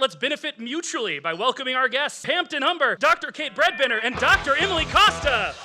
Let's benefit mutually by welcoming our guests, Hampton Humber, Dr. Kate Bredbenner, and Dr. Emily Costa.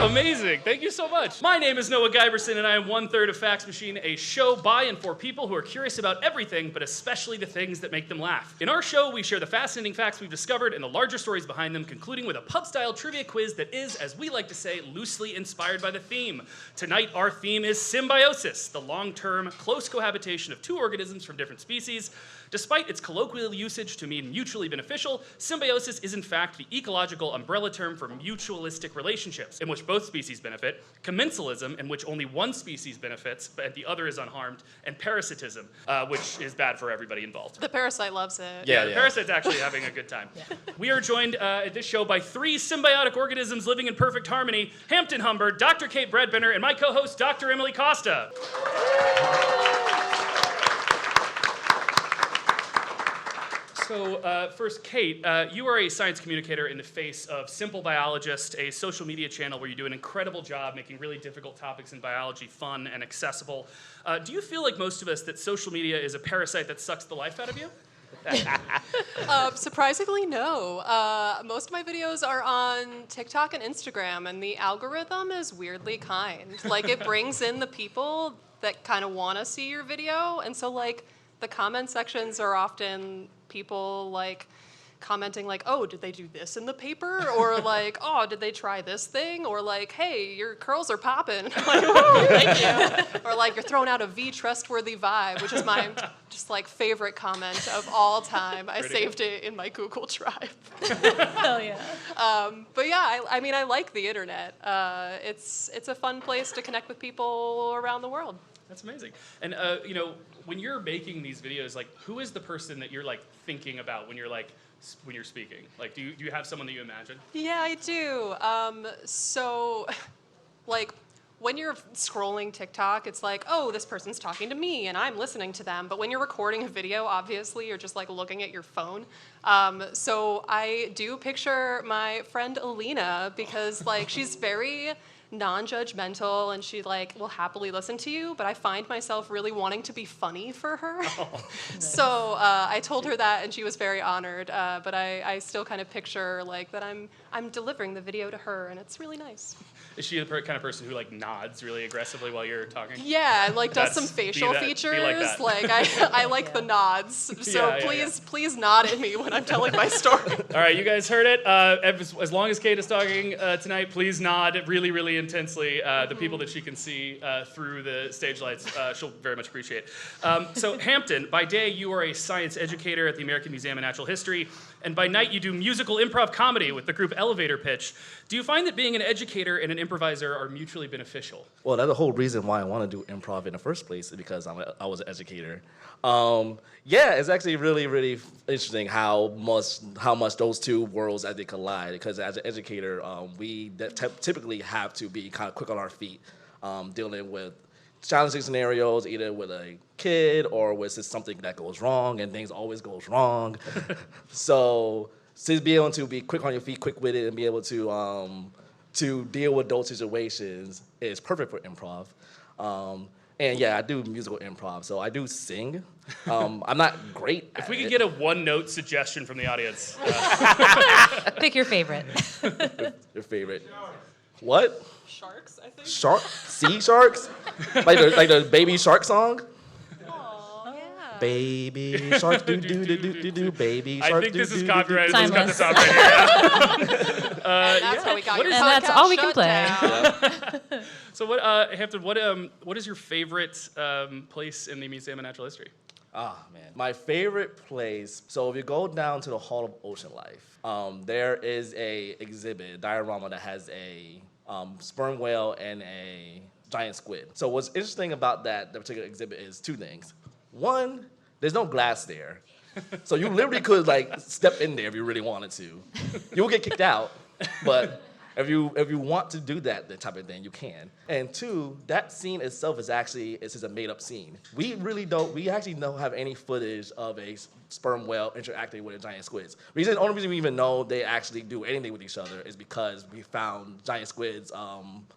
Amazing. Thank you so much. My name is Noah Giberson, and I am 1/3 of Fax Machine, a show by and for people who are curious about everything, but especially the things that make them laugh. In our show, we share the fascinating facts we've discovered and the larger stories behind them, concluding with a pub-style trivia quiz that is, as we like to say, loosely inspired by the theme. Tonight, our theme is symbiosis, the long-term, close cohabitation of two organisms from different species. Despite its colloquial usage to mean mutually beneficial, symbiosis is in fact the ecological umbrella term for mutualistic relationships, in which both species benefit, commensalism, in which only one species benefits but the other is unharmed, and parasitism, which is bad for everybody involved. The parasite loves it. Yeah, the parasite's actually having a good time. Yeah. We are joined at this show by three symbiotic organisms living in perfect harmony: Hampton Humber, Dr. Kate Bredbenner, and my co-host, Dr. Emily Costa. So first, Kate, you are a science communicator in the face of Simple Biologist, a social media channel where you do an incredible job making really difficult topics in biology fun and accessible. Do you feel like most of us that social media is a parasite that sucks the life out of you? Surprisingly, no. Most of my videos are on TikTok and Instagram, and the algorithm is weirdly kind. Like, it brings in the people that kind of want to see your video, and so, like, the comment sections are often people like commenting like, oh, did they do this in the paper? Or like, oh, did they try this thing? Or like, hey, your curls are popping. Like, oh, thank you. Or like, you're throwing out a V trustworthy vibe, which is my just like favorite comment of all time. I saved it in my Google Drive. Hell yeah. But yeah, I mean, I like the internet. It's a fun place to connect with people around the world. That's amazing. And you know, when you're making these videos, like, who is the person that you're like thinking about when you're speaking? Like, do you have someone that you imagine? Yeah, I do. So, like, when you're scrolling TikTok, it's like, oh, this person's talking to me and I'm listening to them. But when you're recording a video, obviously, you're just like looking at your phone. So I do picture my friend Alina because like she's very non-judgmental and she like will happily listen to you, but I find myself really wanting to be funny for her. Oh, nice. So I told her that and she was very honored, but I still kind of picture like that I'm delivering the video to her and it's really nice. Is she the kind of person who like nods really aggressively while you're talking? Yeah, and like does some facial features. Like I like the nods. So please nod at me when I'm telling my story. All right, you guys heard it. As long as Kate is talking tonight, please nod really, really intensely. The people that she can see through the stage lights, she'll very much appreciate. So Hampton, by day you are a science educator at the American Museum of Natural History, and by night you do musical improv comedy with the group Elevator Pitch. Do you find that being an educator and an improviser are mutually beneficial? Well, that's the whole reason why I want to do improv in the first place, is because I was an educator. Yeah, it's actually really, really interesting how much those two worlds as they collide. Because as an educator, we typically have to be kind of quick on our feet, dealing with challenging scenarios, either with a kid or with something that goes wrong, and things always goes wrong. So to be able to be quick on your feet, quick-witted, and be able to deal with those situations is perfect for improv. And yeah, I do musical improv, so I do sing. I'm not great at If we could get a one-note suggestion from the audience. Pick your favorite. Your favorite. What? Sharks, I think. Sea sharks? like the baby shark song? Aww, yeah. Baby sharks, do, baby sharks, I think this is copyrighted. Let's cut Timeless. this out right here. That's how we got your And that's all we can play. down. So what, Hampton, what is your favorite place in the Museum of Natural History? Ah, man. My favorite place, so if you go down to the Hall of Ocean Life, there is a exhibit, a diorama that has a sperm whale and a giant squid. So what's interesting about that particular exhibit is two things. One, there's no glass there. So you literally could like step in there if you really wanted to. You will get kicked out, but if you want to do that type of thing, you can. And two, that scene itself is a made up scene. We actually don't have any footage of a sperm whale interacting with a giant squid. The only reason we even know they actually do anything with each other is because we found giant squids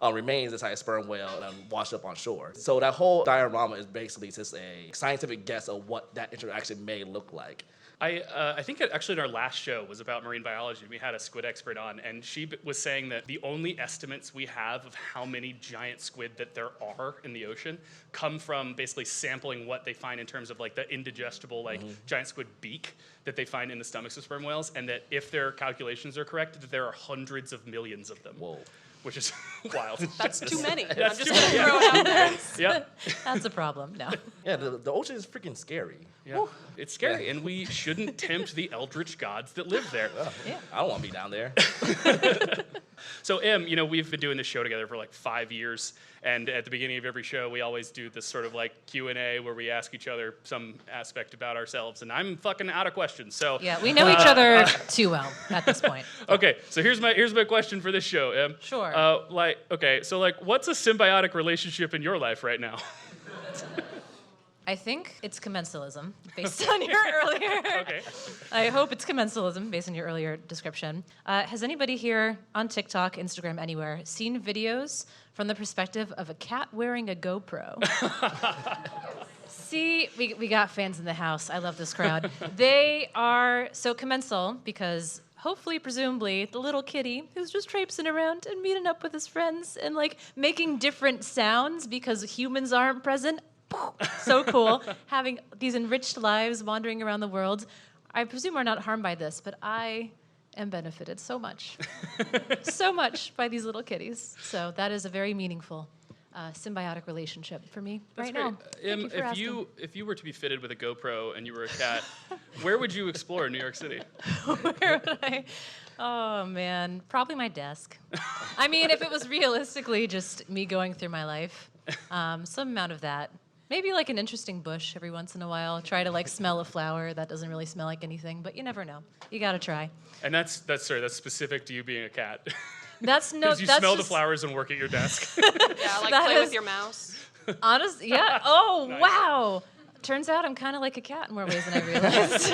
remains inside a sperm whale and washed up on shore. So that whole diorama is basically just a scientific guess of what that interaction may look like. I think actually in our last show was about marine biology. We had a squid expert on, and she was saying that the only estimates we have of how many giant squid that there are in the ocean come from basically sampling what they find in terms of like the indigestible giant squid beak that they find in the stomachs of sperm whales, and that if their calculations are correct, that there are hundreds of millions of them. Whoa. Which is wild. That's too many. That's I'm just going to throw it out there. Yeah. That's a problem. No. Yeah, the ocean is freaking scary. Yeah. It's scary, and we shouldn't tempt the eldritch gods that live there. Yeah. I don't want to be down there. So, Em, we've been doing this show together for like 5 years, and at the beginning of every show, we always do this sort of like Q&A where we ask each other some aspect about ourselves, and I'm fucking out of questions. So Yeah, we know each other too well at this point. okay, so here's my question for this show, Em. Sure. What's a symbiotic relationship in your life right now? I think it's commensalism, based on your earlier. Okay. I hope it's commensalism, based on your earlier description. Has anybody here on TikTok, Instagram, anywhere, seen videos from the perspective of a cat wearing a GoPro? See, we got fans in the house. I love this crowd. They are so commensal because hopefully, presumably, the little kitty who's just traipsing around and meeting up with his friends and like making different sounds because humans aren't present. So cool. Having these enriched lives wandering around the world. I presume are not harmed by this, but I am benefited so much. So much by these little kitties. So that is a very meaningful symbiotic relationship for me That's right great. now. Thank you for asking. If you were to be fitted with a GoPro and you were a cat, where would you explore in New York City? Where would I? Oh, man. Probably my desk. I mean, if it was realistically just me going through my life, some amount of that. Maybe like an interesting bush every once in a while. Try to like smell a flower that doesn't really smell like anything, but you never know. You gotta try. And that's specific to you being a cat. That's no. Because you that's smell the just- flowers and work at your desk. Yeah, like That play is- with your mouse. Honest, yeah. Oh, Nice. wow. Turns out I'm kind of like a cat in more ways than I realized.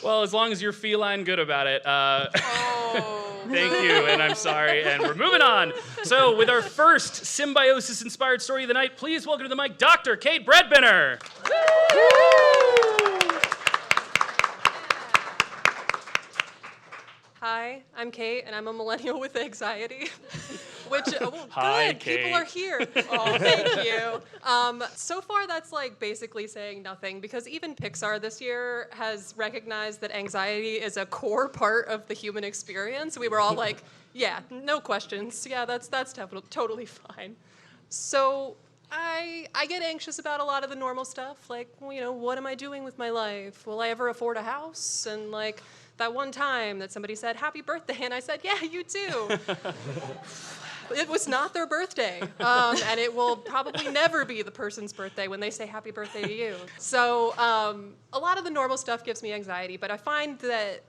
Well, as long as you're feline good about it. Oh. Thank you, and I'm sorry, and we're moving on. So, with our first symbiosis-inspired story of the night, please welcome to the mic Dr. Kate Bredbenner. Hi, I'm Kate, and I'm a millennial with anxiety. Which, Hi, good, Kate. people are here. Oh, thank you. So far, that's like basically saying nothing because even Pixar this year has recognized that anxiety is a core part of the human experience. We were all like, yeah, no questions. Yeah, that's totally fine. So I get anxious about a lot of the normal stuff, like, what am I doing with my life? Will I ever afford a house? And like that one time that somebody said, happy birthday, and I said, yeah, you too. It was not their birthday, and it will probably never be the person's birthday when they say happy birthday to you. So a lot of the normal stuff gives me anxiety, but I find that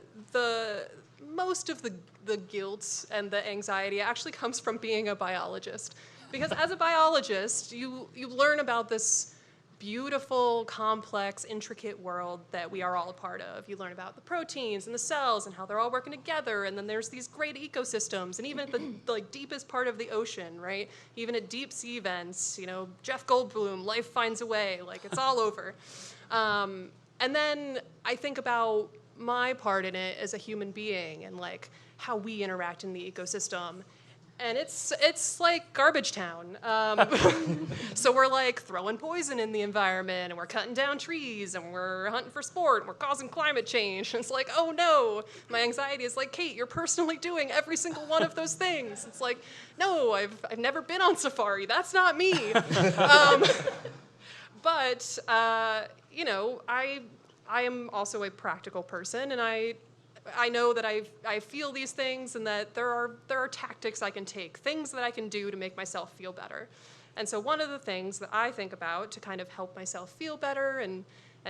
most of the guilt and the anxiety actually comes from being a biologist. Because as a biologist, you learn about this beautiful, complex, intricate world that we are all a part of. You learn about the proteins and the cells and how they're all working together, and then there's these great ecosystems, and even at the deepest part of the ocean, right? Even at deep sea vents, Jeff Goldblum, life finds a way, like it's all over. And then I think about my part in it as a human being and like how we interact in the ecosystem. And it's like garbage town. So we're like throwing poison in the environment, and we're cutting down trees, and we're hunting for sport, and we're causing climate change. And it's like, oh no, my anxiety is like, Kate, you're personally doing every single one of those things. It's like, no, I've never been on safari. That's not me. But I am also a practical person, and I know that I feel these things and that there are tactics I can take, things that I can do to make myself feel better. And so one of the things that I think about to kind of help myself feel better and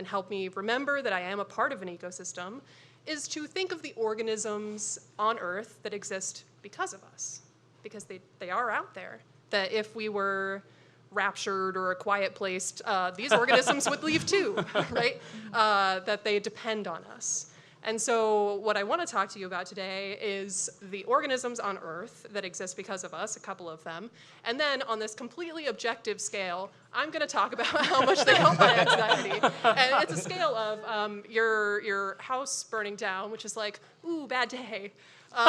help me remember that I am a part of an ecosystem is to think of the organisms on Earth that exist because of us, because they are out there. That if we were raptured or a quiet placed, these organisms would leave too, right? That they depend on us. And so what I want to talk to you about today is the organisms on Earth that exist because of us, a couple of them. And then on this completely objective scale, I'm going to talk about how much they help my anxiety. And it's a scale of your house burning down, which is like, ooh, bad day. So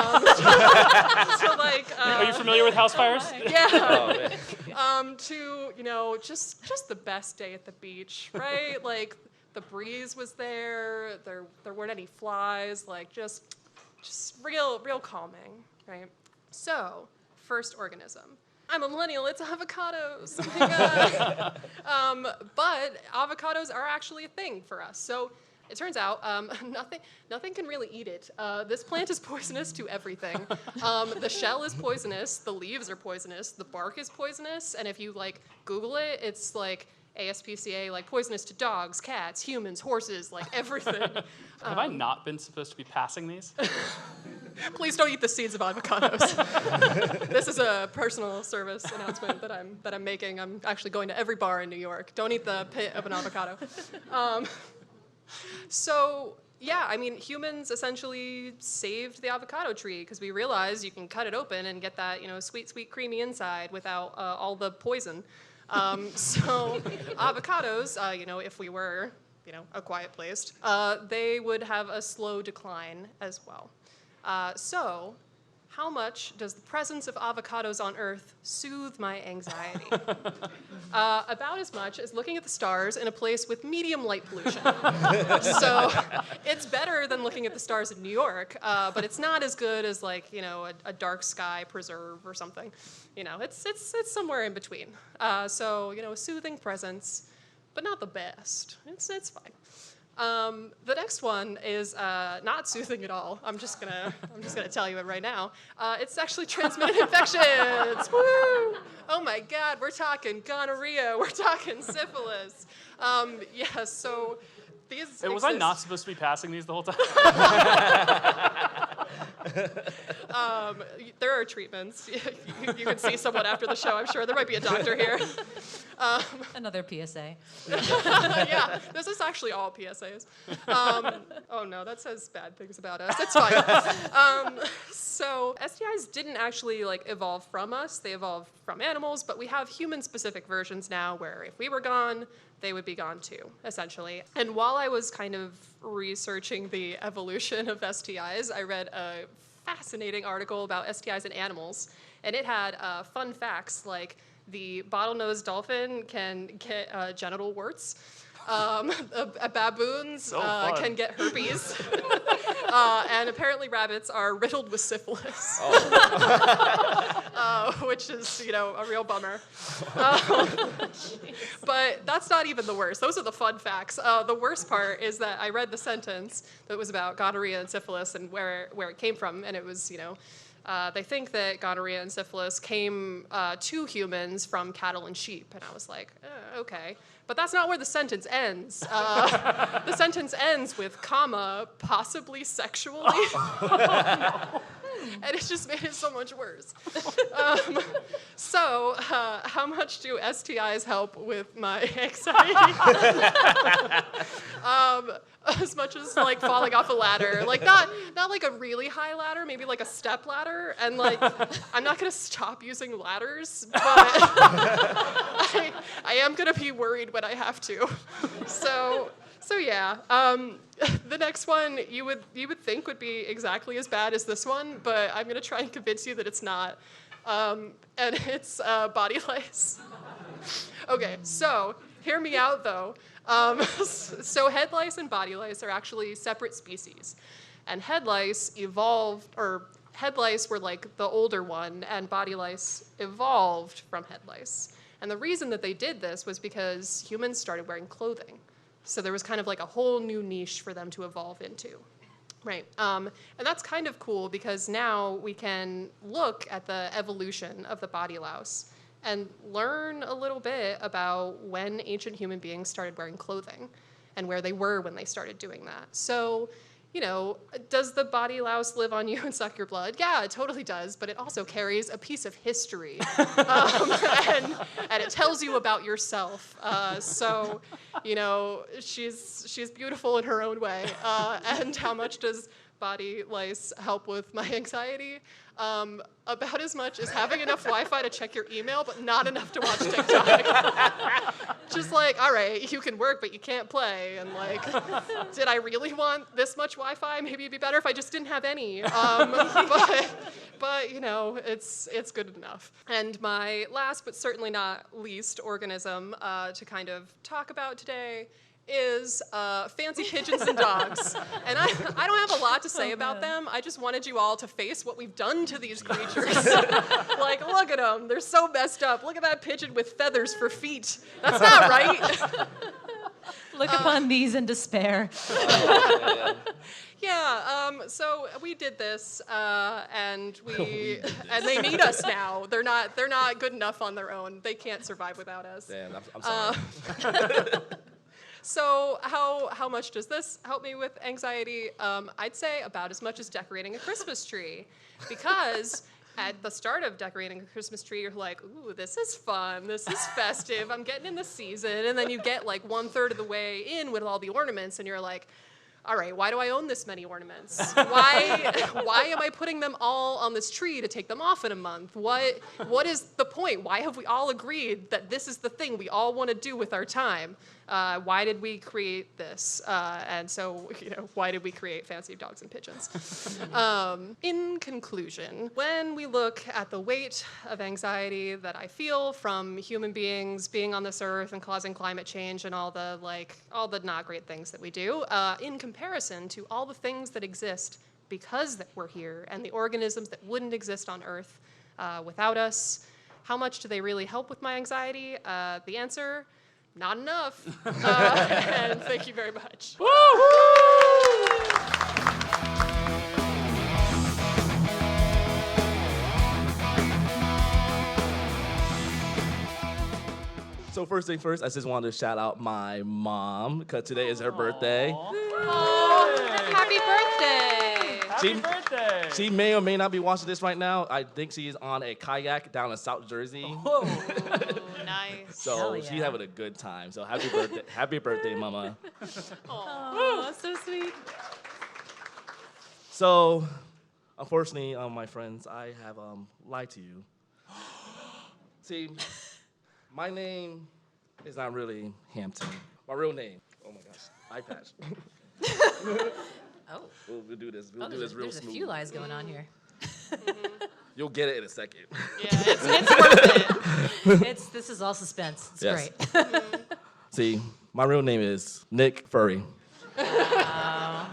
like, Are you familiar with house fires? Yeah. To, just the best day at the beach, right? Like, the breeze was there. There weren't any flies. Like, just real calming, right? So, first organism. I'm a millennial. It's avocados. Oh my God. But avocados are actually a thing for us. So it turns out nothing can really eat it. This plant is poisonous to everything. The shell is poisonous. The leaves are poisonous. The bark is poisonous. And if you like Google it, it's like ASPCA, like poisonous to dogs, cats, humans, horses, like everything. Have I not been supposed to be passing these? Please don't eat the seeds of avocados. This is a personal service announcement that I'm making. I'm actually going to every bar in New York. Don't eat the pit of an avocado. So yeah, I mean, humans essentially saved the avocado tree because we realized you can cut it open and get that, sweet, creamy inside without all the poison. So avocados, if we were, a quiet place, they would have a slow decline as well. So how much does the presence of avocados on Earth soothe my anxiety? About as much as looking at the stars in a place with medium light pollution. So it's better than looking at the stars in New York, but it's not as good as like, a dark sky preserve or something. It's somewhere in between. So, a soothing presence, but not the best. It's fine. The next one is not soothing at all. I'm just gonna tell you it right now. It's actually transmitted infections. Woo! Oh my God, we're talking gonorrhea. We're talking syphilis. So these. Was I not supposed to be passing these the whole time? There are treatments. You can see someone after the show, I'm sure. There might be a doctor here. Another PSA. Yeah, this is actually all PSAs. Oh no, that says bad things about us. It's fine. So STIs didn't actually evolve from us. They evolved from animals, but we have human-specific versions now where if we were gone, they would be gone too, essentially. And while I was kind of researching the evolution of STIs, I read a fascinating article about STIs in animals, and it had fun facts like the bottlenose dolphin can get genital warts. Baboons can get herpes. And apparently rabbits are riddled with syphilis. Which is, a real bummer. But that's not even the worst. Those are the fun facts. The worst part is that I read the sentence that was about gonorrhea and syphilis and where it came from, and it was, they think that gonorrhea and syphilis came to humans from cattle and sheep. And I was like, okay. But that's not where the sentence ends. The sentence ends with, comma, possibly sexually. And it just made it so much worse. So how much do STIs help with my anxiety? As much as falling off a ladder, not like a really high ladder, maybe like a step ladder. And I'm not gonna stop using ladders, but I am gonna be worried when I have to. So yeah. The next one you would think would be exactly as bad as this one, but I'm gonna try and convince you that it's not. And it's body lice. Okay, so hear me out though. So head lice and body lice are actually separate species. And head lice were the older one, and body lice evolved from head lice. And the reason that they did this was because humans started wearing clothing. So there was kind of a whole new niche for them to evolve into. Right, and that's kind of cool because now we can look at the evolution of the body louse and learn a little bit about when ancient human beings started wearing clothing and where they were when they started doing that. So does the body louse live on you and suck your blood? Yeah, it totally does, but it also carries a piece of history. And it tells you about yourself. So, she's beautiful in her own way. And how much does body lice help with my anxiety? About as much as having enough Wi-Fi to check your email, but not enough to watch TikTok. Just like, all right, you can work, but you can't play. And like, did I really want this much Wi-Fi? Maybe it'd be better if I just didn't have any. But it's good enough. And my last, but certainly not least, organism to kind of talk about today is fancy pigeons and dogs. And I don't have a lot to say about them. I just wanted you all to face what we've done to these creatures. Like, look at them. They're so messed up. Look at that pigeon with feathers for feet. That's not right. Look upon these in despair. So we did this, and they need us now. They're not good enough on their own. They can't survive without us. Damn, I'm sorry. So how much does this help me with anxiety? I'd say about as much as decorating a Christmas tree, because at the start of decorating a Christmas tree, you're like, ooh, this is fun, this is festive, I'm getting in the season, and then you get like 1/3 of the way in with all the ornaments, and you're like, all right, why do I own this many ornaments? Why am I putting them all on this tree to take them off in a month? What is the point? Why have we all agreed that this is the thing we all want to do with our time? Why did we create this? And so, why did we create fancy dogs and pigeons? In conclusion, when we look at the weight of anxiety that I feel from human beings being on this earth and causing climate change and all the not great things that we do, in comparison to all the things that exist because that we're here and the organisms that wouldn't exist on Earth without us, how much do they really help with my anxiety? The answer, not enough. And thank you very much. Woo! So first thing first, I just wanted to shout out my mom, because today is her birthday. Happy birthday! Happy birthday! She may or may not be watching this right now. I think she's on a kayak down in South Jersey. Whoa. Ooh, nice. So Hell yeah. she's having a good time. So happy birthday, happy birthday, mama. Oh, so sweet. So, unfortunately, my friends, I have lied to you. See, my name is not really Hampton. My real name, oh my gosh, eye patch. Oh. We'll do this. We'll do There's this real there's a smooth. few lies going on here. You'll get it in a second. Yeah, it's worth it. This is all suspense. It's Yes. great. See, my real name is Nick Furry. I'm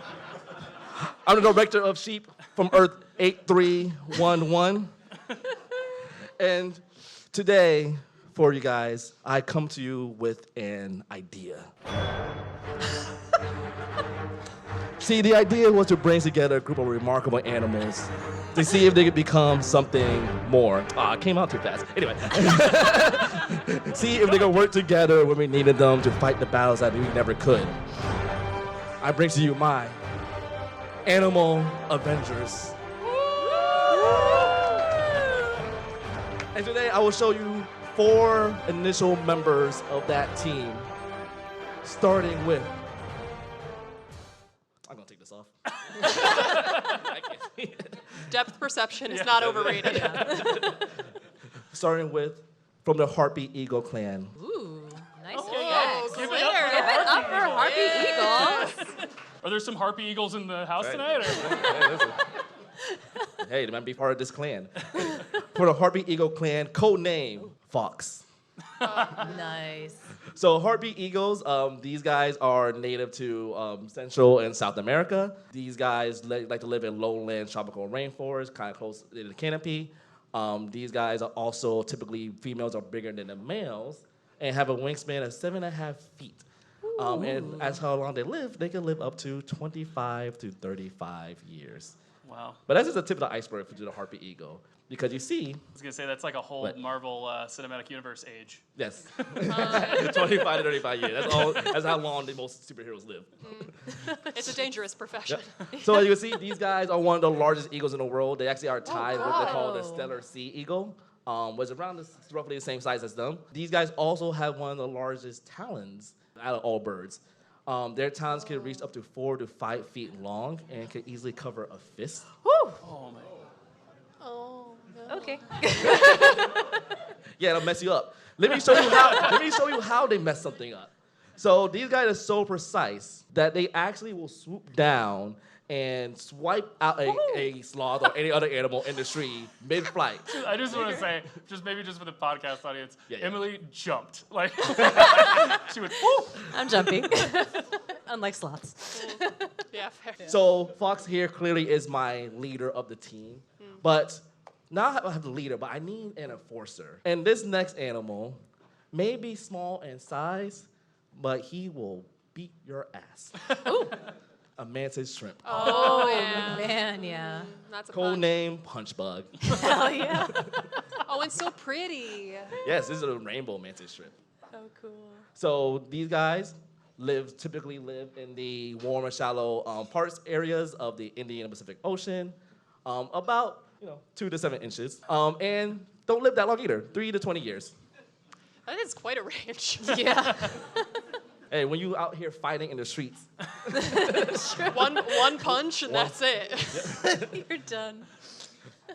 the director of Sheep from Earth 8311. And today, for you guys, I come to you with an idea. See, the idea was to bring together a group of remarkable animals to see if they could become something more. It came out too fast. Anyway. See if they could work together when we needed them to fight the battles that we never could. I bring to you my Animal Avengers. And today I will show you 4 initial members of that team, starting with... I'm gonna take this off. I can't see it. Depth perception is not overrated. Starting with, from the Heartbeat Eagle clan. Ooh, nice. Whoa, Give it glitter. up for Give it up for Harpy Eagles. Are there some Harpy Eagles in the house tonight? Hey, they might be part of this clan. For the Heartbeat Eagle clan, code name, Fox. Nice. So Heartbeat Eagles, these guys are native to Central and South America. These guys like to live in lowland tropical rainforests, kind of close to the canopy. These guys are also typically, females are bigger than the males and have a wingspan of 7.5 feet. And as how long they can live up to 25 to 35 years. Wow. But that's just the tip of the iceberg for the Harpy Eagle. because you see, I was gonna say that's like a whole What? Marvel Cinematic Universe age. yes, 25 to 35 years. That's how long the most superheroes live. It's a dangerous profession. So as you can see, these guys are one of the largest eagles in the world. They actually are tied with what they call the wow. stellar sea eagle, which is around roughly the same size as them. These guys also have one of the largest talons out of all birds. Their talons can reach up to 4 to 5 feet long and can easily cover a fist. Oh my. Oh, no. Okay. Yeah, it'll mess you up. Let me show you how they mess something up. So these guys are so precise that they actually will swoop down and swipe out a sloth or any other animal in the street mid-flight. I just want to say, maybe for the podcast audience, Yeah. Emily jumped. Like she went, woo! I'm jumping. Unlike sloths. Yeah, fair. So Fox here clearly is my leader of the team, but now I have the leader, but I need an enforcer. And this next animal may be small in size, but he will beat your ass. Ooh. A mantis shrimp. Oh, yeah. Man, yeah. That's a Code punch. name Punch Bug. Hell yeah. Oh, it's so pretty. Yes, this is a rainbow mantis shrimp. Oh, cool. So these guys typically live in the warm and shallow parts areas of the Indian and Pacific Ocean, about 2 to 7 inches, and don't live that long either, 3 to 20 years. That is quite a range. Yeah. Hey, when you out here fighting in the streets, one punch and that's it. You're done.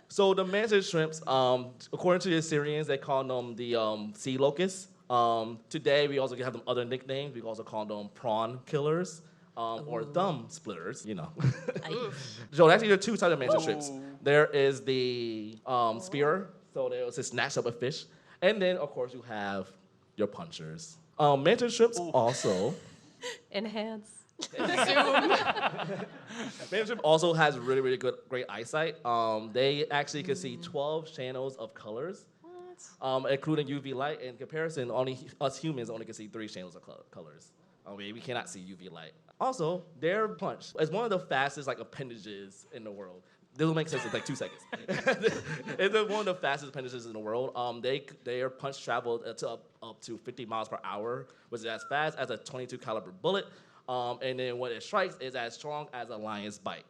so the mantis shrimps, according to the Assyrians, they call them the sea locusts. Today we also have them other nicknames. We also call them prawn killers. Or thumb splitters, So actually, there are 2 types of mantis shrimps. There is the spearer, so they'll just snatch up a fish, and then of course you have your punchers. Mantis shrimps also. Enhance. Mantis shrimp also has really, really great eyesight. They actually can see 12 channels of colors, including UV light. In comparison, only us humans only can see 3 channels of colors. We cannot see UV light. Also, their punch is one of the fastest appendages in the world. This will make sense in 2 seconds. It's one of the fastest appendages in the world. Their punch traveled up to 50 miles per hour, which is as fast as a .22 caliber bullet. And then when it strikes, it's as strong as a lion's bite.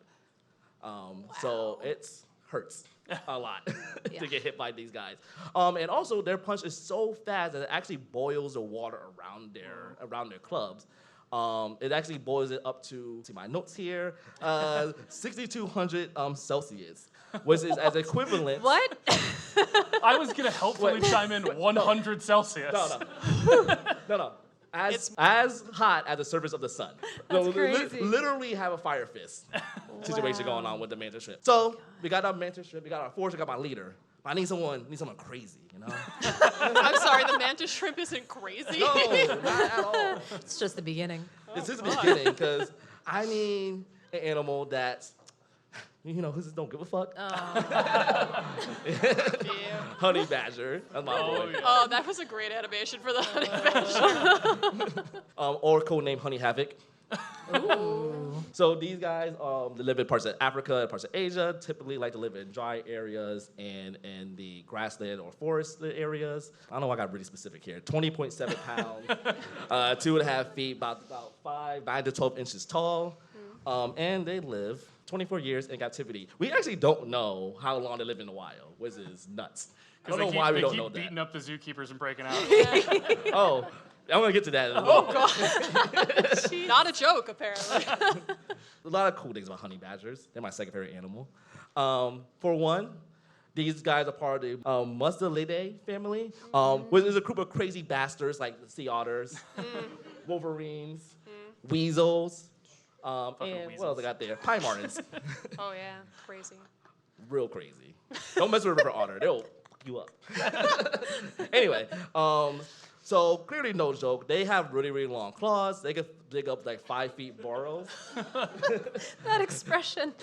So it hurts a lot to get hit by these guys. And also, their punch is so fast that it actually boils the water around their clubs. It actually boils it up to, see my notes here, 6,200 Celsius, which is as equivalent. What? I was gonna helpfully chime in 100 Celsius. No. As hot as the surface of the sun. That's crazy. Literally have a fire fist situation going on with the mantis shrimp. So we got our mantis shrimp, we got our force, we got my leader. I need someone crazy, I'm sorry, the mantis shrimp isn't crazy. No, not at all. It's just the beginning. This is the beginning, because I need an animal that, who just don't give a fuck. Honey badger, that's my boy. Yeah. Oh, that was a great animation for the honey badger. Or codename Honey Havoc. So these guys they live in parts of Africa and parts of Asia, typically like to live in dry areas and in the grassland or forest areas. I don't know why I got really specific here. 20.7 pounds, 2.5 feet, about 9 to 12 inches tall. And they live 24 years in captivity. We actually don't know how long they live in the wild, which is nuts. I don't know why we don't know They keep beating that. up the zookeepers and breaking out. Oh, I'm gonna get to that in a little bit. Not a joke, apparently. A lot of cool things about honey badgers. They're my second favorite animal. For one, these guys are part of the Mustelidae family, which is a group of crazy bastards like sea otters, wolverines, weasels, and weasels. what else I got there? Pine martens. Oh, yeah, crazy. Real crazy. Don't mess with a river otter. They'll fuck you up. Anyway, so clearly no joke. They have really, really long claws. They can dig up 5 feet burrows. That expression.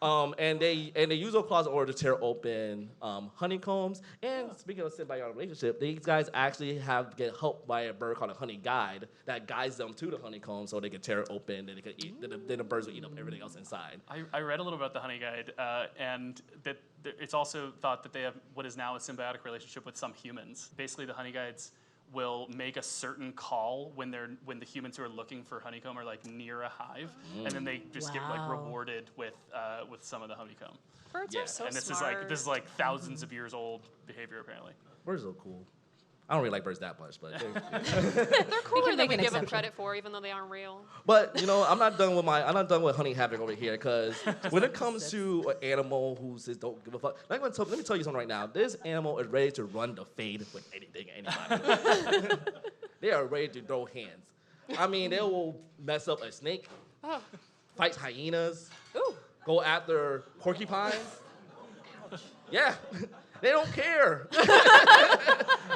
And they use those claws in order to tear open honeycombs. And speaking of symbiotic relationship, these guys actually get helped by a bird called a honey guide that guides them to the honeycomb so they can tear it open. And they can eat. Then the birds will eat up everything else inside. I read a little about the honey guide, and that it's also thought that they have what is now a symbiotic relationship with some humans. Basically, the honey guides will make a certain call when the humans who are looking for honeycomb are like near a hive, and then they just get like rewarded with some of the honeycomb. Birds are so and this smart. is like thousands of years old behavior apparently. Birds are cool. I don't really like birds that much, but They're cooler than make we an give them exception. credit for, even though they aren't real. But I'm not done with honey havoc over here because when it comes to an animal who says don't give a fuck, let me tell you something right now. This animal is ready to run the fade with anything and anybody. They are ready to throw hands. I mean, they will mess up a snake, fight hyenas, go after porcupines. Yeah. They don't care.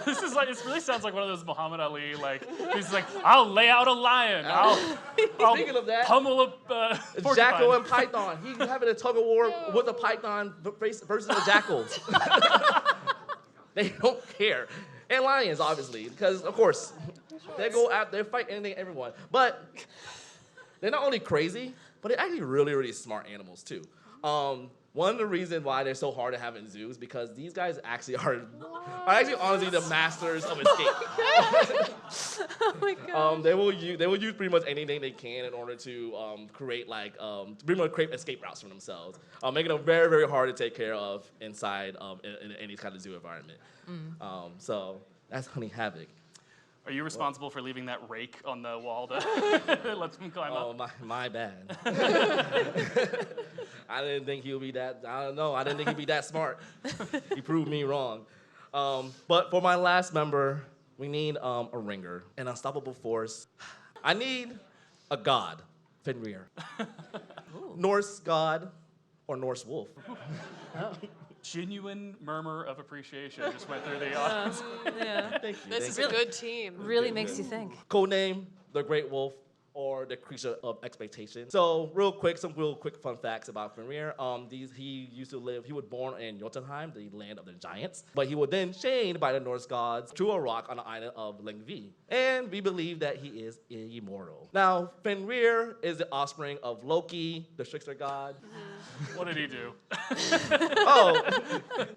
This really sounds like one of those Muhammad Ali, like, he's like, I'll lay out a lion. I'll Speaking of that, pummel a porcupine. Jackal and python. He's having a tug of war with a python versus a jackal. They don't care. And lions, obviously, because, of course, they go out, they fight anything and everyone. But they're not only crazy, but they're actually really, really smart animals, too. One of the reasons why they're so hard to have in zoos because these guys actually are actually honestly the masters of escape. Oh my god. They will use pretty much anything they can in order to create escape routes for themselves, making them very, very hard to take care of inside in any kind of zoo environment. So that's honey havoc. Are you responsible for leaving that rake on the wall to let them climb up? Oh, my bad. I didn't think he would be that. I don't know. I didn't think he'd be that smart. He proved me wrong. But for my last member, we need a ringer, an unstoppable force. I need a god, Fenrir. Norse god or Norse wolf. Genuine murmur of appreciation just went through the audience. Yeah. Thank you. This is a good team. Really makes you think. Codename, the Great Wolf, or the Creature of Expectation. So, some real quick fun facts about Fenrir. He was born in Jotunheim, the land of the giants, but he was then chained by the Norse gods to a rock on the island of Lyngvi. And we believe that he is immortal. Now, Fenrir is the offspring of Loki, the trickster god. What did he do?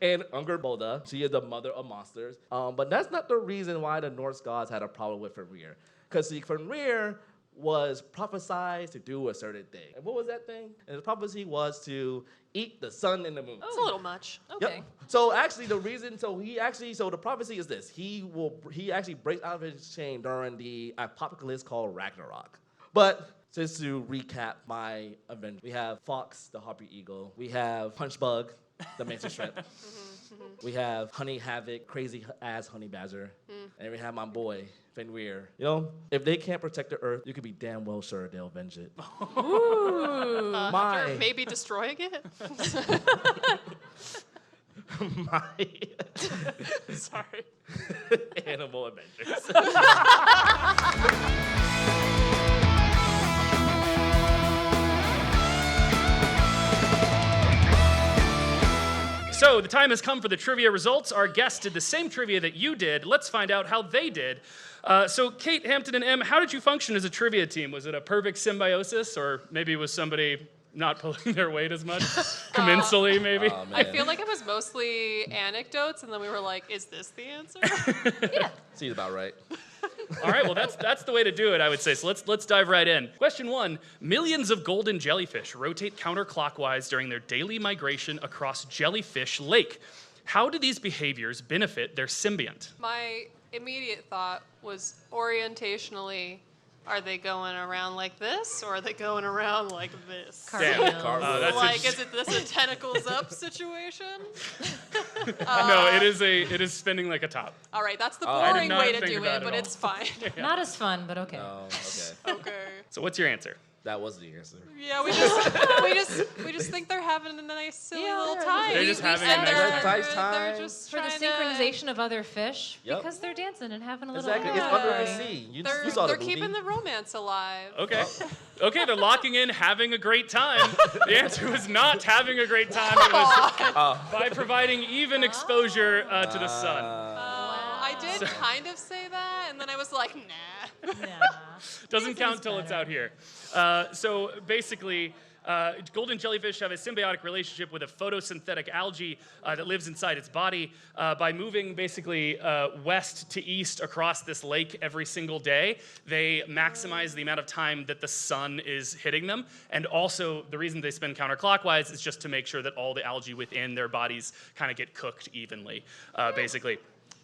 And Angerboda, she is the mother of monsters. But that's not the reason why the Norse gods had a problem with Fenrir. Because Fenrir was prophesied to do a certain thing. And what was that thing? And the prophecy was to eat the sun and the moon. It's a little much. Okay. Yep. So actually the prophecy is this. He actually breaks out of his chain during the apocalypse called Ragnarok. But just to recap my event, we have Fox, the harpy eagle. We have Punchbug, the mantis shrimp. We have Honey Havoc, crazy ass honey badger. And we have my boy, Fenrir. If they can't protect the earth, you can be damn well sure they'll avenge it. After maybe destroying it? Sorry. Animal Avengers. So the time has come for the trivia results. Our guests did the same trivia that you did. Let's find out how they did. So Kate, Hampton, and Em, how did you function as a trivia team? Was it a perfect symbiosis, or maybe was somebody not pulling their weight as much? Commensally, maybe? Oh, man. I feel like it was mostly anecdotes, and then we were like, is this the answer? Yeah. Seems about right. All right, well, that's the way to do it, I would say. So let's dive right in. Question 1. Millions of golden jellyfish rotate counterclockwise during their daily migration across Jellyfish Lake. How do these behaviors benefit their symbiont? My immediate thought was orientationally, are they going around like this, or are they going around like this? Damn. That's Like, is it this a tentacles up situation? No, it is spinning like a top. All right, that's the I did boring not way to think do about it, it but all. it's fine. Not as fun, but okay. Oh, okay. Okay. So what's your answer? That was the answer. Yeah, we just think they're having a nice, silly Yeah, little they're- time. They're just having a And nice they're- time. They're Time. just For the trying to- synchronization of other fish, Yep. because they're dancing and having a little Exactly. It's Yeah. under the sea. You saw the They're movie. keeping the romance alive. Okay. Okay, they're locking in having a great time. The answer was not having a great time. It was by providing even exposure to the sun. I did kind of say that, and then I was like, nah. Doesn't count till it's out here. So basically, golden jellyfish have a symbiotic relationship with a photosynthetic algae that lives inside its body. By moving basically west to east across this lake every single day, they maximize the amount of time that the sun is hitting them. And also, the reason they spin counterclockwise is just to make sure that all the algae within their bodies kind of get cooked evenly, basically.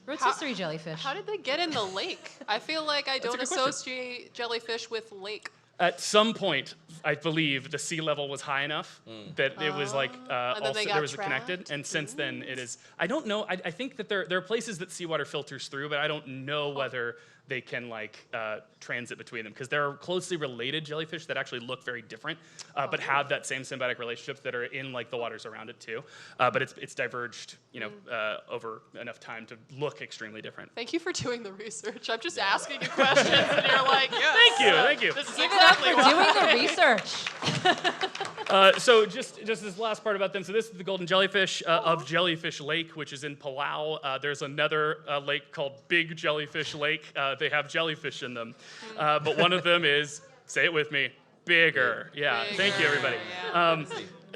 Rotisserie jellyfish. How did they get in the lake? I feel like I don't good question. associate jellyfish with lake. At some point, I believe the sea level was high enough that it was like then they also got there was trapped? a connected, and since then it is. I don't know. I think that there are places that seawater filters through, but I don't know whether they can like transit between them because there are closely related jellyfish that actually look very different, but have that same symbiotic relationship that are in like the waters around it too. But it's diverged, over enough time to look extremely different. Thank you for doing the research. I'm just asking you questions, and you're like, yes. Thank you. This is Give it up exactly for what. doing the research. So just this last part about them. So this is the golden jellyfish of Jellyfish Lake, which is in Palau. There's another lake called Big Jellyfish Lake. They have jellyfish in them, but one of them is, say it with me, bigger. Yeah, thank you, everybody. Yeah.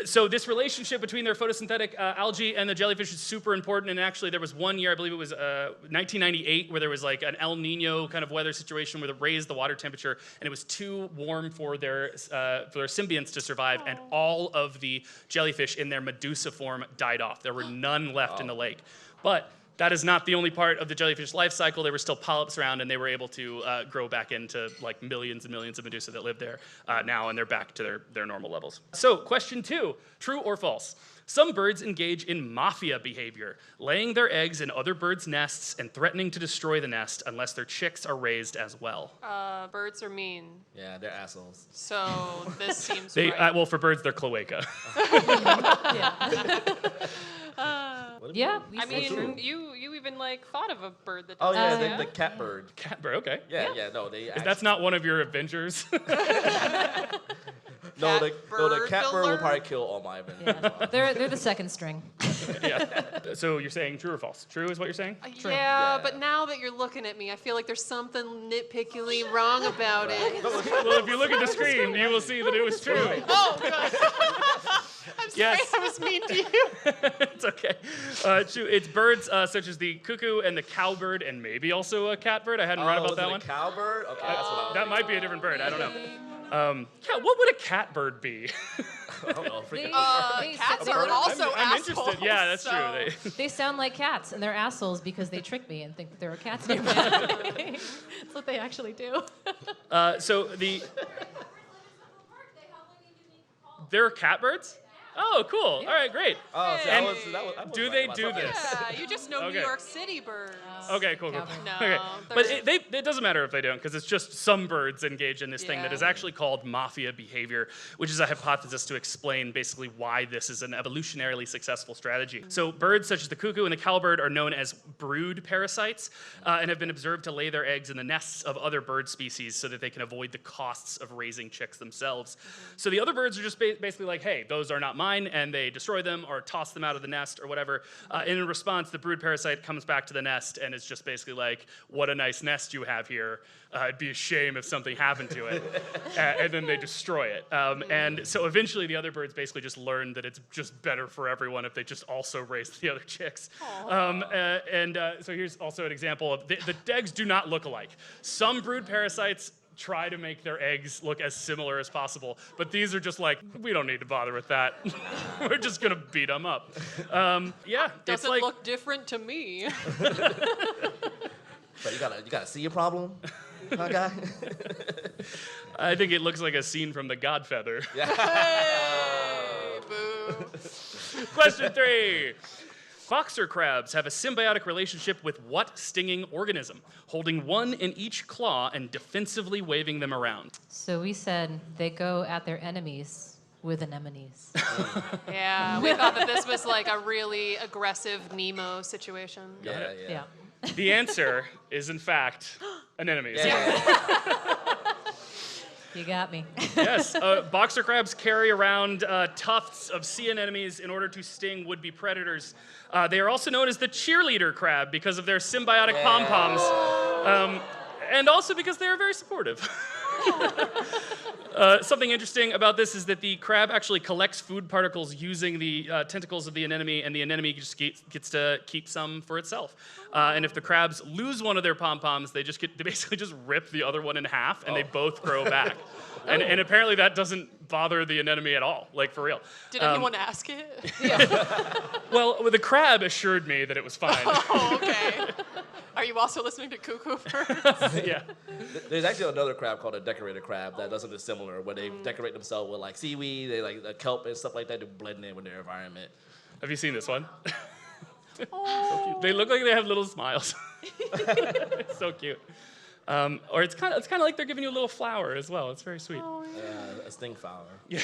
So this relationship between their photosynthetic algae and the jellyfish is super important. And actually, there was one year, I believe it was 1998, where there was like an El Nino kind of weather situation where it raised the water temperature, and it was too warm for their symbionts to survive, and all of the jellyfish in their Medusa form died off. There were none left in the lake. But that is not the only part of the jellyfish life cycle. There were still polyps around, and they were able to grow back into like millions and millions of Medusa that live there now, and they're back to their normal levels. So, question 2, true or false? Some birds engage in mafia behavior, laying their eggs in other birds' nests and threatening to destroy the nest unless their chicks are raised as well. Birds are mean, Yeah, they're assholes. so this seems They, right. well, for birds, they're cloaca. Yeah, I mean, you even like thought of a bird that. Oh does yeah, that. the catbird. Catbird, okay. Yeah. No, they. That's not one of your Avengers. No, the Catbird catbird will killer? probably kill all my Avengers. yeah. They're the second string. Yeah. So you're saying true or false? True is what you're saying? True. Yeah, Yeah. but now that you're looking at me, I feel like there's something nitpickily wrong about it. Well, if you look at the screen, you will see that it was true. Oh, good. I'm sorry, Yes. I was mean to you. It's okay. It's birds such as the cuckoo and the cowbird, and maybe also a catbird. I hadn't read about was that it one. a cowbird? Okay, that's what That might be a different bird. I don't know. Yeah, what would a catbird be? I don't know. Freaking Cats they- are also I'm assholes. interested. Yeah, that's so- true. They sound like cats, and they're assholes because they trick me and think that there are cats nearby. That's what they actually do. They're catbirds? Oh, cool. All right, great. Oh, so And that was do right they about do something. this? Yeah, you just know Okay. New York City birds. Okay, cool. Cowbird. No, Okay. But they're- it doesn't matter if they don't, because it's just some birds engage in this thing that Yeah. is actually called mafia behavior, which is a hypothesis to explain basically why this is an evolutionarily successful strategy. So birds such as the cuckoo and the cowbird are known as brood parasites and have been observed to lay their eggs in the nests of other bird species so that they can avoid the costs of raising chicks themselves. So the other birds are just basically like, hey, those are not mine, and they destroy them or toss them out of the nest or whatever. And in response, the brood parasite comes back to the nest and is just basically like, what a nice nest you have here. It'd be a shame if something happened to it. And then they destroy it. And so eventually the other birds basically just learn that it's just better for everyone if they just also raise the other chicks. So here's also an example of the eggs do not look alike. Some brood parasites try to make their eggs look as similar as possible, but these are just like, we don't need to bother with that. We're just gonna beat them up. Yeah, it's Doesn't like, look different to me. But you gotta see your problem, my guy. I think it looks like a scene from The Godfather. Hey, boo. Question 3. Boxer crabs have a symbiotic relationship with what stinging organism? Holding one in each claw and defensively waving them around. So we said they go at their enemies with anemones. Yeah, we thought that this was like a really aggressive Nemo situation. Yeah. The answer is, in fact, anemones. You got me. Yes, boxer crabs carry around tufts of sea anemones in order to sting would-be predators. They are also known as the cheerleader crab because of their symbiotic pom-poms, and also because they are very supportive. Something interesting about this is that the crab actually collects food particles using the tentacles of the anemone, and the anemone just gets to keep some for itself. And if the crabs lose one of their pom-poms, they basically just rip the other one in half, and they both grow back. And apparently that doesn't bother the anemone at all, like for real. Did anyone ask it? Well, the crab assured me that it was fine. Oh, okay. Are you also listening to Cuckoo Birds? Yeah. There's actually another crab called a decorated crab that does something similar, where they decorate themselves with like seaweed, they like the kelp and stuff like that to blend in with their environment. Have you seen this one? They look like they have little smiles. It's so cute. Or it's kind of like they're giving you a little flower as well. It's very sweet. Oh, Yeah, a sting flower. yeah.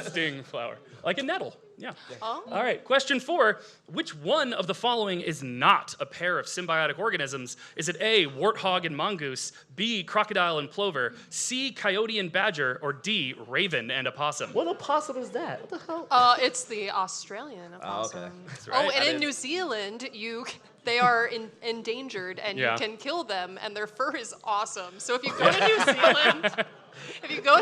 Sting flower, like a nettle. Yeah. Oh. All right. Question 4: which one of the following is not a pair of symbiotic organisms? Is it A, warthog and mongoose, B, crocodile and plover, C, coyote and badger, or D, raven and opossum? What opossum is that? What the hell? It's the Australian opossum. okay. That's right. Oh, and I in did- New Zealand, they are endangered, and Yeah. you can kill them, and their fur is awesome. So if you go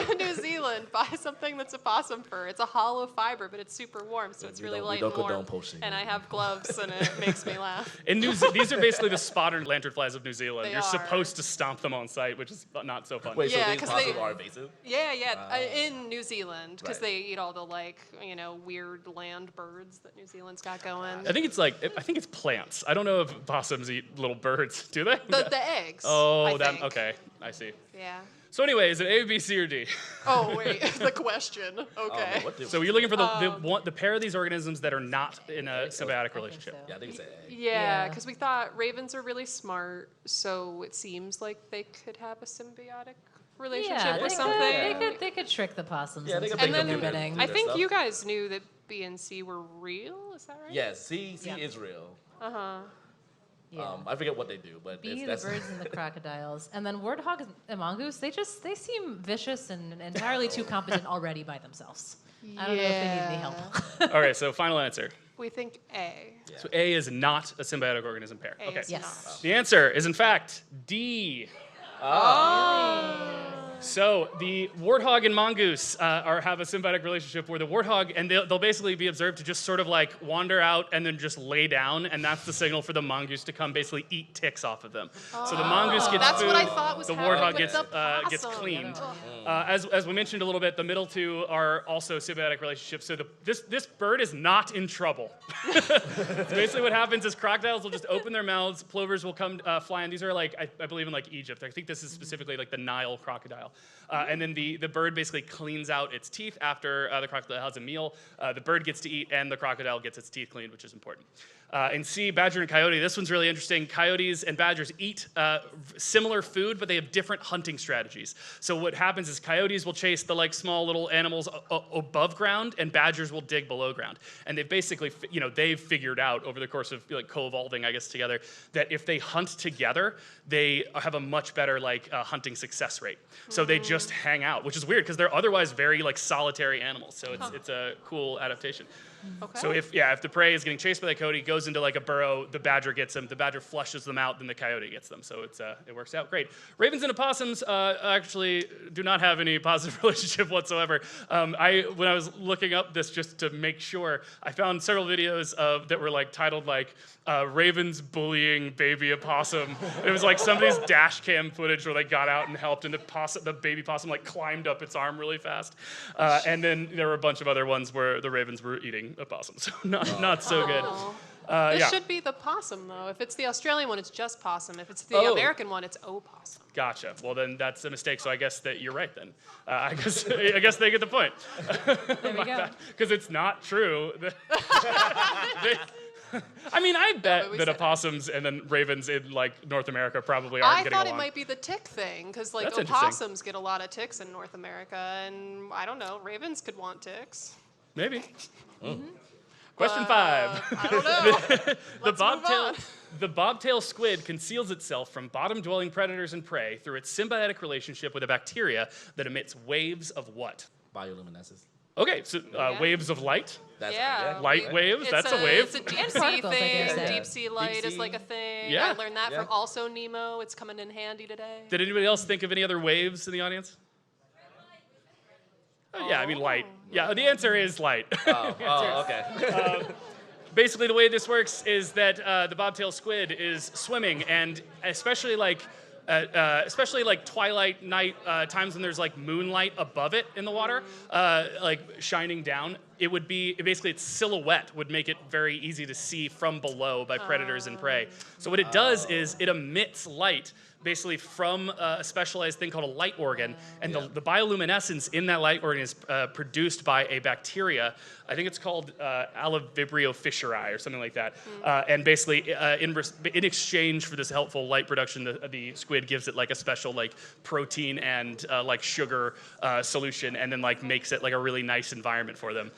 to New Zealand, buy something that's a possum fur. It's a hollow fiber, but it's super warm, so it's really light we and don't warm. condone poaching. And I have gloves, and it makes me laugh. These are basically the spotted lanternflies of New Zealand. They You're are. supposed to stomp them on sight, which is not so fun. Wait, Yeah, so these 'cause possums they- are invasive? Yeah, in New Zealand, because Right. they eat all the weird land birds that New Zealand's got going. I think it's plants. I don't know if possums eat little birds. Do they? The eggs. Oh, I that think. okay. I see. Yeah. So anyway, is it A, B, C, or D? Oh wait, the question. Oh, Okay. what the- So you're looking for the pair of these organisms that are not in a symbiotic relationship. so. Yeah, I think it's A. Yeah, Yeah. because we thought ravens are really smart, so it seems like they could have a symbiotic relationship Yeah, or they something. could, they could trick the possums Yeah, they into could make them their do bidding. I think stuff. you guys knew that B and C were real. Is that right? Yes, C Yeah. is real. Yeah. I forget what they do, but Bee, the that's birds, and the crocodiles. And then warthog and mongoose, they seem vicious and entirely too competent already by themselves. I don't know if they need any help. All right, so final answer. We think A. So A is not a symbiotic organism pair. A Okay. is Yes. The answer is in fact D. So the warthog and mongoose have a symbiotic relationship where the warthog, and they'll basically be observed to just sort of like wander out and then just lay down, and that's the signal for the mongoose to come basically eat ticks off of them. So the mongoose gets That's food, what I thought was the happening warthog with the gets possum. cleaned. Ugh. As we mentioned a little bit, the middle two are also symbiotic relationships. So this bird is not in trouble. So basically what happens is crocodiles will just open their mouths, plovers will come flying. These are like, I believe in like Egypt. I think this is specifically like the Nile crocodile. And then the bird basically cleans out its teeth after the crocodile has a meal. The bird gets to eat, and the crocodile gets its teeth cleaned, which is important. In C, badger and coyote. This one's really interesting. Coyotes and badgers eat similar food, but they have different hunting strategies. So what happens is coyotes will chase the like small little animals above ground, and badgers will dig below ground. And they've basically, they've figured out over the course of like co-evolving, I guess, together, that if they hunt together, they have a much better like hunting success rate. So they just hang out, which is weird because they're otherwise very like solitary animals. So it's a cool adaptation. Okay. So if the prey is getting chased by the coyote, goes into like a burrow, the badger gets them, the badger flushes them out, then the coyote gets them. So it works out great. Ravens and opossums actually do not have any positive relationship whatsoever. When I was looking up this just to make sure, I found several videos that were like titled like ravens bullying baby opossum. It was like somebody's dash cam footage where they got out and helped, and the baby possum like climbed up its arm really fast. And then there were a bunch of other ones where the ravens were eating opossum. So not so good. This should be the possum, though. If it's the Australian one, it's just possum. If it's the American one, it's opossum. Gotcha. Well, then that's a mistake. So I guess that you're right then. I guess they get the point. There we go. Because it's not true. I mean, I bet we that said it. opossums and then ravens in like North America probably aren't I getting thought along. it might be the tick thing, because like That's interesting. opossums get a lot of ticks in North America, and I don't know, ravens could want ticks. Maybe. Question 5. I don't know. The Let's move bobtail, on. the bobtail squid conceals itself from bottom-dwelling predators and prey through its symbiotic relationship with a bacteria that emits waves of what? Bioluminescence. Okay, so waves of light, That's Yeah. light waves. That's a wave. It's a deep And sea particles, I dare thing. say. Deep sea light Deep is sea. like a thing. Yeah. I learned that Yeah. from also Nemo. It's coming in handy today. Did anybody else think of any other waves in the audience? Yeah, I mean light. Yeah, the answer is light. okay. Basically, the way this works is that the bobtail squid is swimming, and especially like twilight night times when there's like moonlight above it in the water, like shining down. It would be basically its silhouette would make it very easy to see from below by predators and prey. So what it does is it emits light basically from a specialized thing called a light organ, and the bioluminescence in that light organ is produced by a bacteria. I think it's called Alivibrio fischeri or something like that. And basically, in exchange for this helpful light production, the squid gives it like a special like protein and like sugar solution, and then like makes it like a really nice environment for them,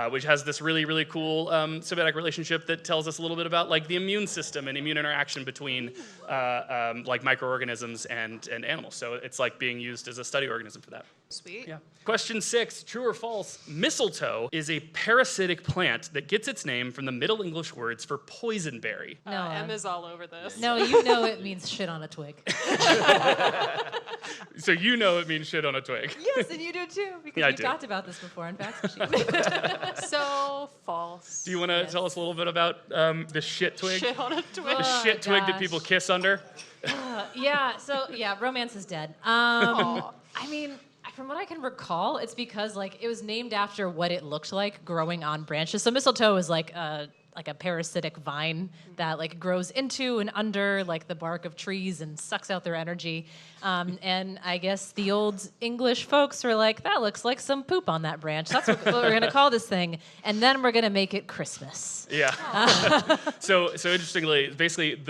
which has this really really cool symbiotic relationship that tells us a little bit about like the immune system and immune interaction between like microorganisms and animals. So it's like being used as a study organism for that. Sweet. Yeah. Question 6, true or false? Mistletoe is a parasitic plant that gets its name from the Middle English words for poisonberry. No, Emma's all over this. no, you know it means shit on a twig. So you know it means shit on a twig. Yes, and you do too, because Yeah, I we do. talked about this before in Facts Machine. So false. Do you want to tell us a little bit about the shit twig? Shit on a twig. The shit twig that gosh. people kiss under? Yeah, romance is dead. Aw. I mean, from what I can recall, it's because like it was named after what it looked like growing on branches. So mistletoe is like a parasitic vine that like grows into and under like the bark of trees and sucks out their energy. And I guess the old English folks were like, that looks like some poop on that branch. That's what we're gonna call this thing. And then we're gonna make it Christmas. Yeah. So interestingly, basically,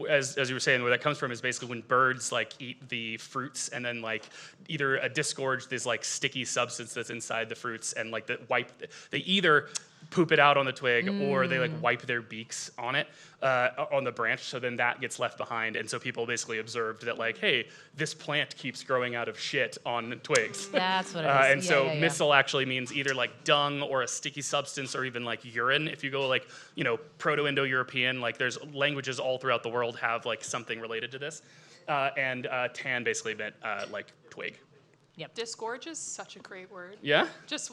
as you were saying, where that comes from is basically when birds like eat the fruits and then like either disgorge this like sticky substance that's inside the fruits and like they either poop it out on the twig or they like wipe their beaks on it on the branch, so then that gets left behind, and so people basically observed that like, hey, this plant keeps growing out of shit on twigs. That's what it is. And so yeah. missile actually means either like dung or a sticky substance or even like urine. If you go like, Proto-Indo-European, like there's languages all throughout the world have like something related to this. And tan basically meant like twig. Disgorge is such a great word. Yeah?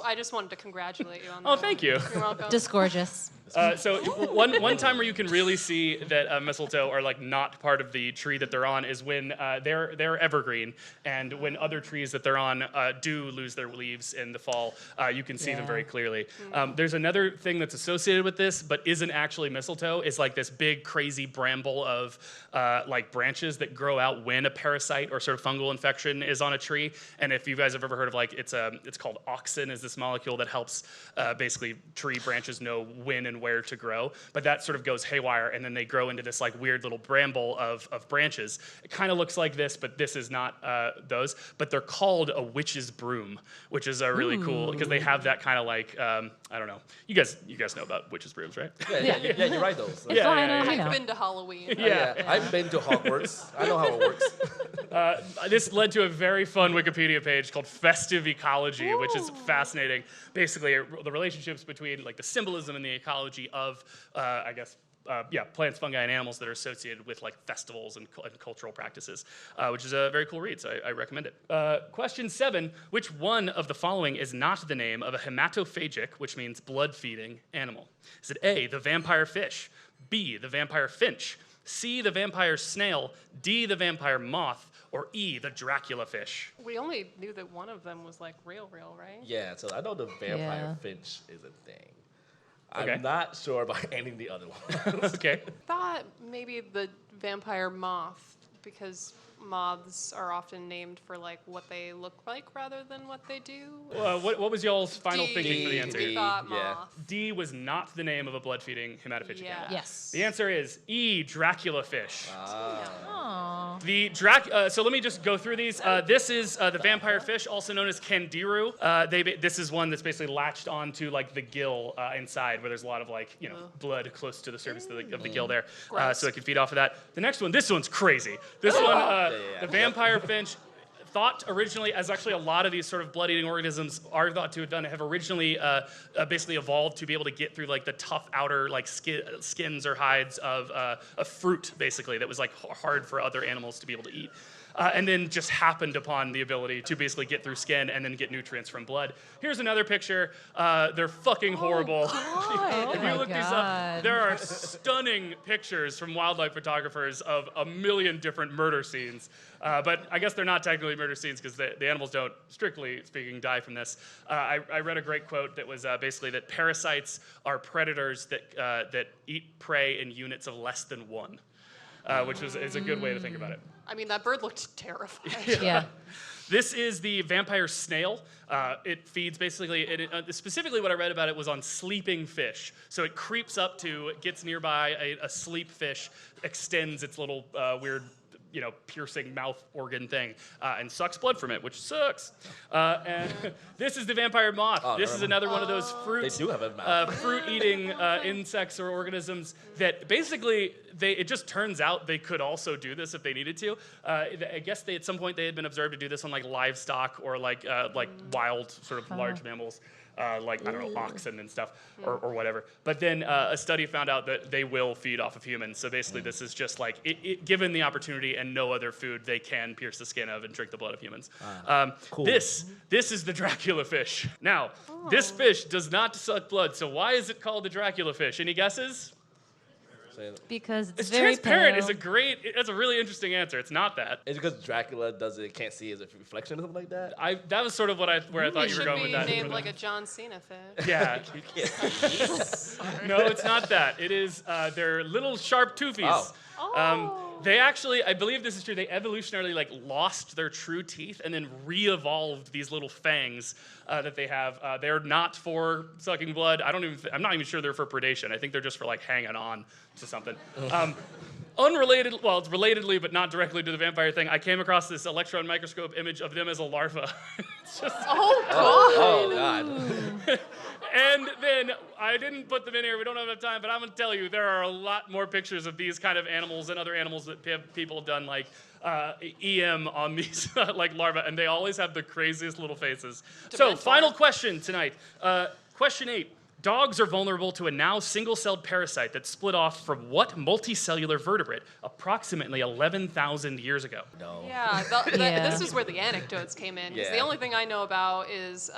I just wanted to congratulate you on that. Oh, thank you. You're welcome. Disgorgeous. So one time where you can really see that mistletoe are like not part of the tree that they're on is when they're evergreen, and when other trees that they're on do lose their leaves in the fall, you can see them very clearly. There's another thing that's associated with this, but isn't actually mistletoe. Is like this big crazy bramble of like branches that grow out when a parasite or sort of fungal infection is on a tree. And if you guys have ever heard of like it's called auxin, is this molecule that helps basically tree branches know when and where to grow, but that sort of goes haywire, and then they grow into this like weird little bramble of branches. It kind of looks like this, but this is not those. But they're called a witch's broom, which is really cool because they have that kind of like I don't know. You guys know about witch's brooms, right? Yeah, you're right though. So. It's fine, yeah, you know. I've been to Halloween. Yeah. I've been to Hogwarts. I know how it works. This led to a very fun Wikipedia page called Festive Ecology, which is fascinating. Basically, the relationships between like the symbolism and the ecology of, plants, fungi, and animals that are associated with like festivals and cultural practices, which is a very cool read. So I recommend it. Question 7: which one of the following is not the name of a hematophagic, which means blood-feeding animal? Is it A, the vampire fish, B, the vampire finch, C, the vampire snail, D, the vampire moth, or E, the Dracula fish? We only knew that one of them was like real, right? Yeah, so I know the vampire Yeah. finch is a thing. Okay. I'm not sure about any of the other ones. Okay. Thought maybe the vampire moth because moths are often named for like what they look like rather than what they do. What was y'all's final D. thinking for the answer? We thought Yeah. moth. D was not the name of a blood-feeding hematophagous Yeah. animal. Yes. The answer is E, Dracula fish. Aw. The so let me just go through these. This is the vampire fish, also known as candiru. This is one that's basically latched onto like the gill inside, where there's a lot of like blood close to the surface of the gill there, Gross. so it can feed off of that. The next one, this one's crazy. This one, the vampire finch. Thought originally, as actually a lot of these sort of blood-eating organisms are thought to have originally basically evolved to be able to get through like the tough outer like skins or hides of a fruit, basically, that was like hard for other animals to be able to eat. And then just happened upon the ability to basically get through skin and then get nutrients from blood. Here's another picture. They're fucking horrible. Oh If you my look these up, God. there are stunning pictures from wildlife photographers of a million different murder scenes. But I guess they're not technically murder scenes because the animals don't, strictly speaking, die from this. I read a great quote that was basically that parasites are predators that eat prey in units of less than one, which is a good way to think about it. I mean, that bird looked terrifying. Yeah. This is the vampire snail. It feeds basically, specifically what I read about it was on sleeping fish. So it creeps up to, gets nearby a sleep fish, extends its little weird, piercing mouth organ thing, and sucks blood from it, which sucks. And this is the vampire moth. Oh, this is another one of those They do have a mouth. fruit-eating insects or organisms that basically it just turns out they could also do this if they needed to. I guess at some point they had been observed to do this on like livestock or like wild sort of large mammals. Like, I don't know, oxen and stuff or whatever. But then a study found out that they will feed off of humans. So basically this is just like, given the opportunity and no other food, they can pierce the skin of and drink the blood of humans. Cool. This is the Dracula fish. Now, this fish does not suck blood. So why is it called the Dracula fish? Any guesses? Because it's It's very transparent. pale. That's a really interesting answer. It's not that. It's because Dracula can't see as a reflection or something like that. That was sort of where I thought you were Should going be with that. named like a John Cena fish. Yeah. No, it's not that. It is they're little sharp toofies. They actually, I believe this is true, they evolutionarily like lost their true teeth and then re-evolved these little fangs that they have. They're not for sucking blood. I'm not even sure they're for predation. I think they're just for like hanging on to something. Unrelated, well, it's relatedly, but not directly to the vampire thing. I came across this electron microscope image of them as a larva. It's just, Oh God. and then I didn't put them in here. We don't have enough time, but I'm gonna tell you there are a lot more pictures of these kind of animals and other animals that people have done like EM on these like larvae, and they always have the craziest little faces. So, final question tonight. Question 8. Dogs are vulnerable to a now single-celled parasite that split off from what multicellular vertebrate approximately 11,000 years ago? No. Yeah, Yeah. this is where the anecdotes came in. Because Yeah. the only thing I know about is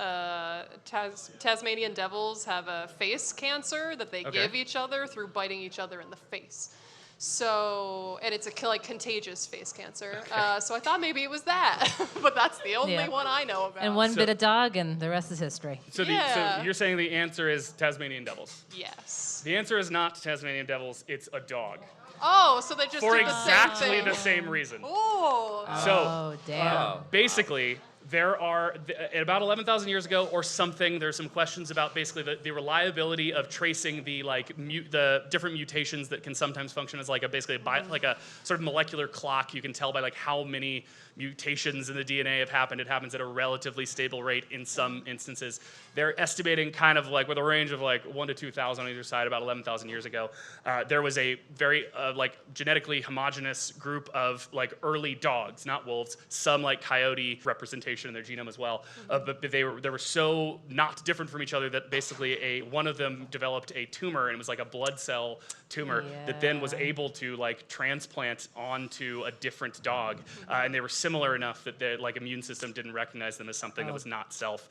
Tasmanian devils have a face cancer that they give each other through biting each other in the face. So, and it's a contagious face cancer. So I thought maybe it was that, but that's the only Yeah. one I know about. And one So- bit of dog, and the rest is history. So Yeah. you're saying the answer is Tasmanian devils? Yes. The answer is not Tasmanian devils. It's a dog. Oh, so they just For did the exactly same thing. the same reason. Oh. So Oh, damn. basically, there are, at about 11,000 years ago or something, there's some questions about basically the reliability of tracing the the different mutations that can sometimes function as like a sort of molecular clock. You can tell by like how many mutations in the DNA have happened. It happens at a relatively stable rate in some instances. They're estimating kind of like with a range of like 1 to 2,000 on either side about 11,000 years ago. There was a very genetically homogeneous group of like early dogs, not wolves, some like coyote representation in their genome as well. But they were so not different from each other that basically one of them developed a tumor, and it was like a blood cell tumor that then was able to like transplant onto a different dog, and they were similar enough that the like immune system didn't recognize them as something that was not self.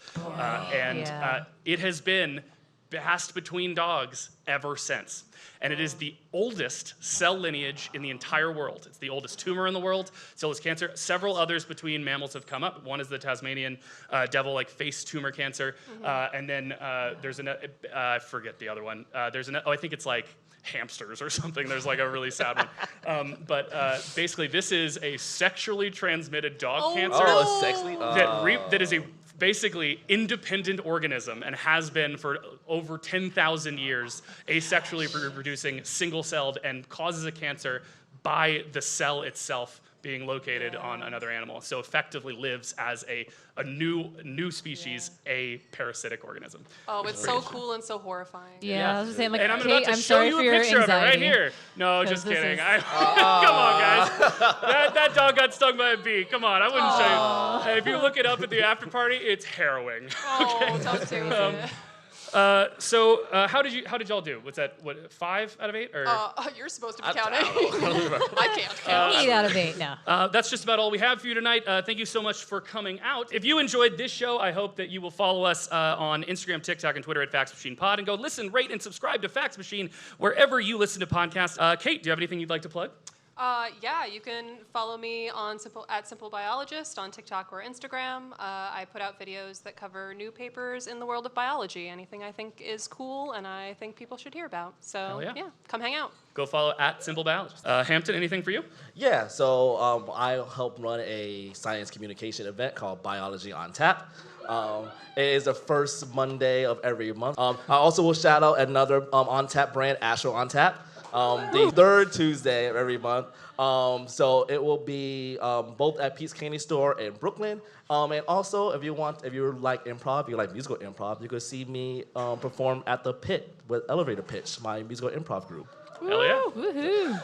It has been passed between dogs ever since. And it is the oldest cell lineage in the entire world. It's the oldest tumor in the world, it's the oldest cancer. Several others between mammals have come up. One is the Tasmanian devil, like face tumor cancer. And then there's I forget the other one. I think it's like hamsters or something. There's like a really sad one. But basically, this is a sexually transmitted dog cancer Oh, sexually. that is a basically independent organism and has been for over 10,000 years, asexually reproducing, single-celled, and causes a cancer by the cell itself being located on another animal. So effectively lives as a new species, a parasitic organism. Oh, it's so cool and so horrifying. Yeah, I was just saying, like, And I'm Kate, about to I'm show sorry you for a your picture of it right anxiety. here. No, 'Cause just this kidding. is- Come on, guys. That dog got stung by a bee. Come on, I wouldn't show you. If you look it up at the after party, it's harrowing. Oh, don't do it. So how did y'all do? What's that? What, 5 out of 8? Or You're supposed to be counting. I can't count. 8 out of 8 now. that's just about all we have for you tonight. Thank you so much for coming out. If you enjoyed this show, I hope that you will follow us on Instagram, TikTok, and Twitter at Fax Machine Pod, and go listen, rate, and subscribe to Fax Machine wherever you listen to podcasts. Kate, do you have anything you'd like to plug? Yeah, you can follow me on Simple Biologist on TikTok or Instagram. I put out videos that cover new papers in the world of biology, anything I think is cool and I think people should hear about. So yeah. Come hang out. Go follow at Simple Biologist. Hampton, anything for you? Yeah, so I help run a science communication event called Biology on Tap. It is the first Monday of every month. I also will shout out another on tap brand, Astro on Tap. The third Tuesday of every month. So it will be both at Pete's Candy Store in Brooklyn. And also, if you like improv, you like musical improv, you could see me perform at the Pit with Elevator Pitch, my musical improv group. Hell yeah. Woohoo.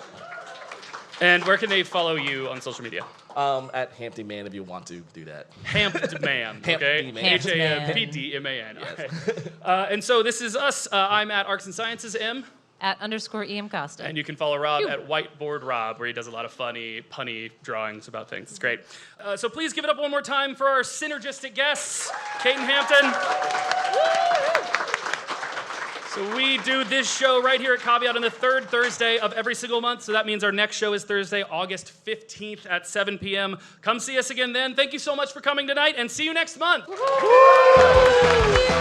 And where can they follow you on social media? At Hampton Man, if you want to do that. Hampdman, okay? Hampdman. Hampdman. Okay. And so this is us. I'm at Arts and Sciences M. At _EM Costa. And you can follow Rob at Whiteboard Rob, where he does a lot of funny, punny drawings about things. It's great. So please give it up one more time for our synergistic guests, Kate and Hampton. So we do this show right here at Caveat on the third Thursday of every single month. So that means our next show is Thursday, August 15th at 7 p.m. Come see us again then. Thank you so much for coming tonight, and see you next month. Woo-hoo.